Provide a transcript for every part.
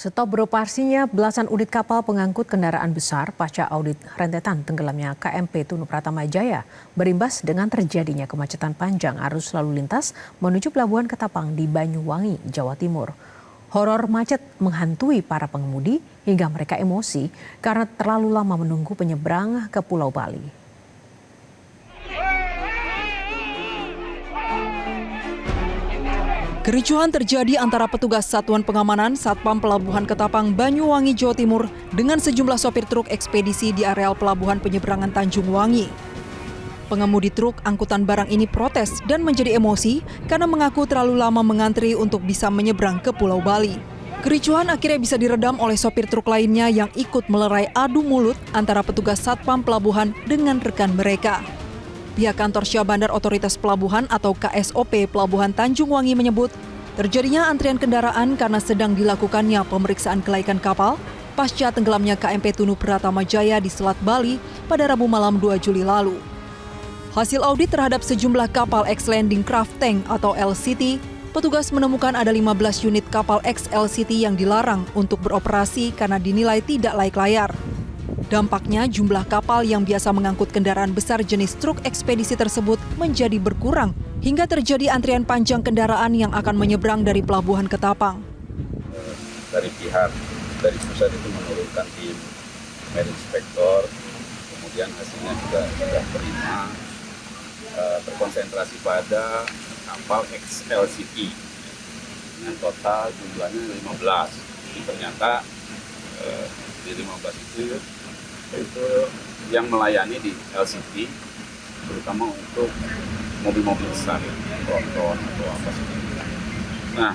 Stop beroperasinya belasan unit kapal pengangkut kendaraan besar pasca audit rentetan tenggelamnya KMP Tunu Pratama Jaya berimbas dengan terjadinya kemacetan panjang arus lalu lintas menuju Pelabuhan Ketapang di Banyuwangi, Jawa Timur. Horor macet menghantui para pengemudi hingga mereka emosi karena terlalu lama menunggu penyeberang ke Pulau Bali. Kericuhan terjadi antara petugas Satuan Pengamanan Satpam Pelabuhan Ketapang Banyuwangi, Jawa Timur dengan sejumlah sopir truk ekspedisi di areal pelabuhan penyeberangan Tanjung Wangi. Pengemudi truk angkutan barang ini protes dan menjadi emosi karena mengaku terlalu lama mengantri untuk bisa menyeberang ke Pulau Bali. Kericuhan akhirnya bisa diredam oleh sopir truk lainnya yang ikut melerai adu mulut antara petugas Satpam Pelabuhan dengan rekan mereka. Pihak kantor Syah Bandar Otoritas Pelabuhan atau KSOP Pelabuhan Tanjung Wangi menyebut terjadinya antrian kendaraan karena sedang dilakukannya pemeriksaan kelaikan kapal pasca tenggelamnya KMP Tunu Pratama Jaya di Selat Bali pada Rabu malam 2 Juli lalu. Hasil audit terhadap sejumlah kapal X-Landing Craft Tank atau LCT, petugas menemukan ada 15 unit kapal X-LCT yang dilarang untuk beroperasi karena dinilai tidak layak layar. Dampaknya jumlah kapal yang biasa mengangkut kendaraan besar jenis truk ekspedisi tersebut menjadi berkurang hingga terjadi antrian panjang kendaraan yang akan menyeberang dari Pelabuhan Ketapang. Dari pihak dari pusat itu menurunkan tim Marine Inspector, kemudian hasilnya juga sudah prima, terkonsentrasi pada kapal XLCT dengan total jumlahnya 15. Jadi ternyata di 15 itu yang melayani di LCT terutama untuk mobil-mobil besar, tronton atau apa seperti itu. Nah,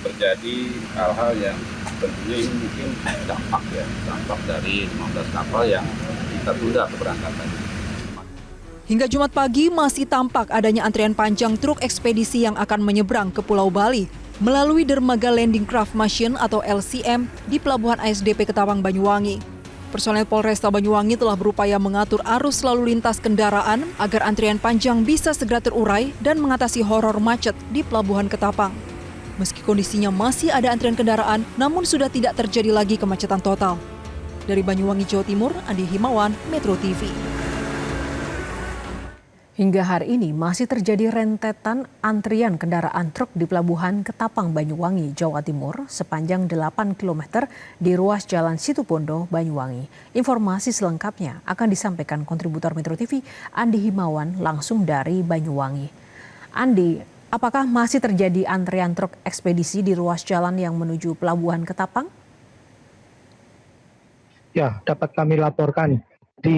terjadi hal-hal yang tentunya ini mungkin dampak dari 15 kapal yang kita tunda keberangkatan. Hingga Jumat pagi masih tampak adanya antrian panjang truk ekspedisi yang akan menyeberang ke Pulau Bali melalui dermaga Landing Craft Machine atau LCM di Pelabuhan ASDP Ketapang Banyuwangi. Personel Polresta Banyuwangi telah berupaya mengatur arus lalu lintas kendaraan agar antrian panjang bisa segera terurai dan mengatasi horor macet di Pelabuhan Ketapang. Meski kondisinya masih ada antrian kendaraan, namun sudah tidak terjadi lagi kemacetan total. Dari Banyuwangi, Jawa Timur, Andi Himawan, Metro TV. Hingga hari ini masih terjadi rentetan antrian kendaraan truk di Pelabuhan Ketapang Banyuwangi, Jawa Timur sepanjang 8 km di ruas Jalan Situbondo, Banyuwangi. Informasi selengkapnya akan disampaikan kontributor Metro TV Andi Himawan langsung dari Banyuwangi. Andi, apakah masih terjadi antrian truk ekspedisi di ruas jalan yang menuju Pelabuhan Ketapang? Ya, dapat kami laporkan. Di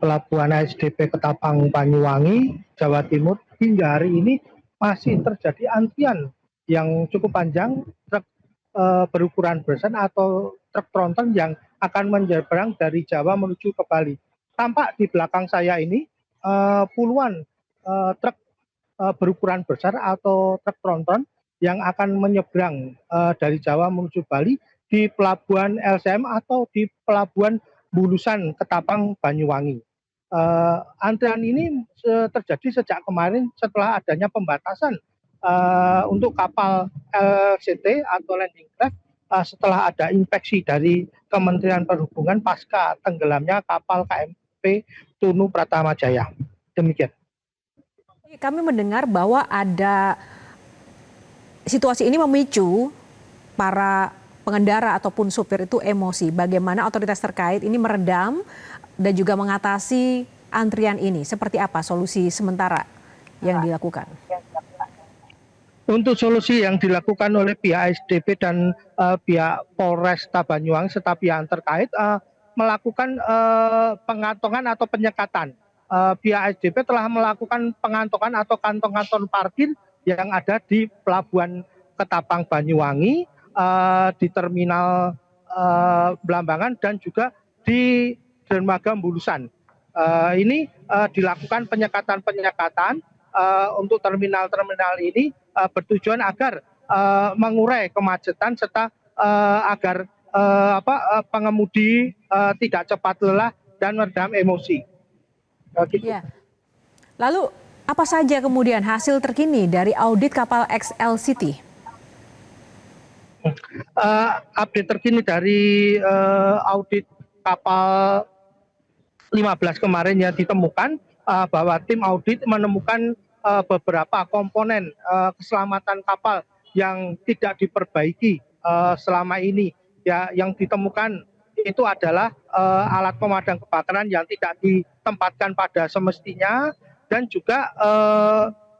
Pelabuhan ASDP Ketapang Banyuwangi, Jawa Timur, hingga hari ini masih terjadi antrian yang cukup panjang truk berukuran besar atau truk tronton yang akan menyeberang dari Jawa menuju ke Bali. Tampak di belakang saya ini puluhan truk berukuran besar atau truk tronton yang akan menyeberang dari Jawa menuju Bali di Pelabuhan LCM atau di Pelabuhan Bulusan Ketapang Banyuwangi. Antrian ini terjadi sejak kemarin setelah adanya pembatasan untuk kapal LCT atau landing craft setelah ada inspeksi dari Kementerian Perhubungan pasca tenggelamnya kapal KMP Tunu Pratama Jaya. Demikian. Kami mendengar bahwa ada situasi ini memicu para pengendara ataupun supir itu emosi. Bagaimana otoritas terkait ini meredam dan juga mengatasi antrian ini? Seperti apa solusi sementara yang dilakukan? Untuk solusi yang dilakukan oleh pihak SDP dan pihak Polresta Banyuwangi serta pihak terkait melakukan pengantongan atau penyekatan. Pihak SDP telah melakukan pengantongan atau kantong-kantong parkir yang ada di Pelabuhan Ketapang Banyuwangi, di terminal Belambangan dan juga di dermaga Bulusan. Ini dilakukan penyekatan untuk terminal-terminal ini bertujuan agar mengurai kemacetan serta agar pengemudi tidak cepat lelah dan meredam emosi. Gitu. Ya. Lalu apa saja kemudian hasil terkini dari audit kapal XLCT? Update terkini dari audit kapal 15 kemarin yang ditemukan, bahwa tim audit menemukan beberapa komponen keselamatan kapal yang tidak diperbaiki selama ini. Ya, yang ditemukan itu adalah alat pemadam kebakaran yang tidak ditempatkan pada semestinya, dan juga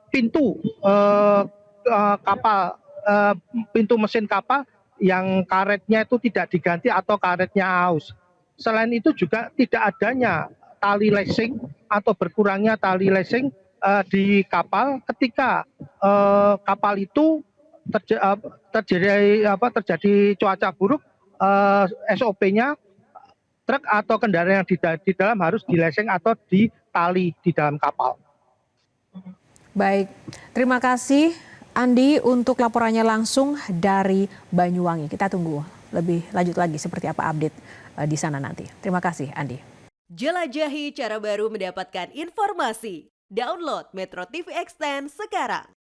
pintu kapal, pintu mesin kapal yang karetnya itu tidak diganti atau karetnya aus. Selain itu juga tidak adanya tali lesing atau berkurangnya tali lesing di kapal ketika kapal itu terjadi cuaca buruk. SOP-nya truk atau kendaraan yang di dalam harus dileseng atau ditali di dalam kapal. Baik, terima kasih Andi untuk laporannya langsung dari Banyuwangi. Kita tunggu lebih lanjut lagi seperti apa update di sana nanti. Terima kasih Andi. Jelajahi cara baru mendapatkan informasi. Download Metro TV Extend sekarang.